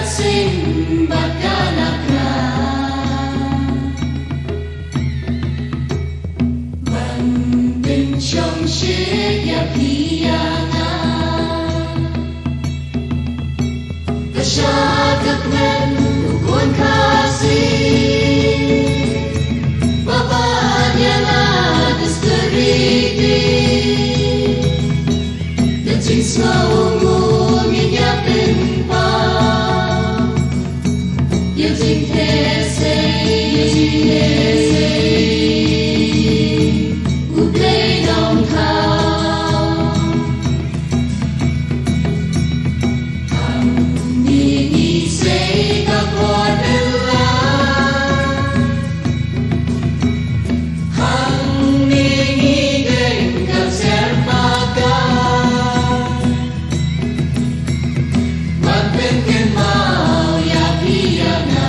simbat kanakna Banding trong shihajar The shad kmen nguh kasih Bapaknya lah disteriti Dan cinta nguh nyiapin pa Yêu tình thế xây Úp lấy đồng thao Hằng đi xây các con bên lá Hằng đi đến các xe ba ca Bạn bên khen mau ya piana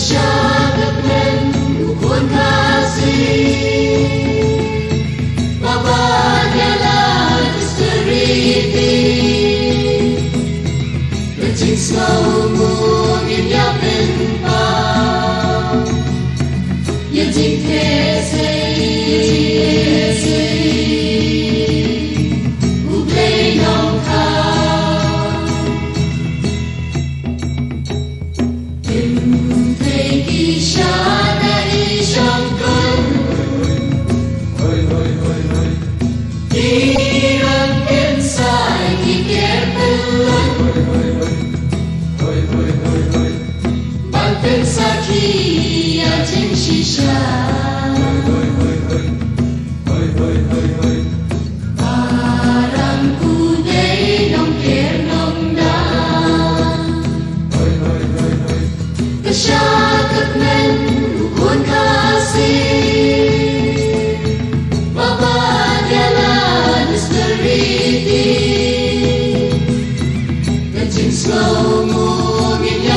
Shad kmen nguh kasih Bapaknya lah disteriti Dan cinta nguh nyiapin pa Yang cinta xây Úp lấy đồng thao shad ai trong cơn Khi răng kiến sai khi kẻ tên lớn Bạn tên xa khi trên shihajar Barangku day nong kẻ nong đá The shad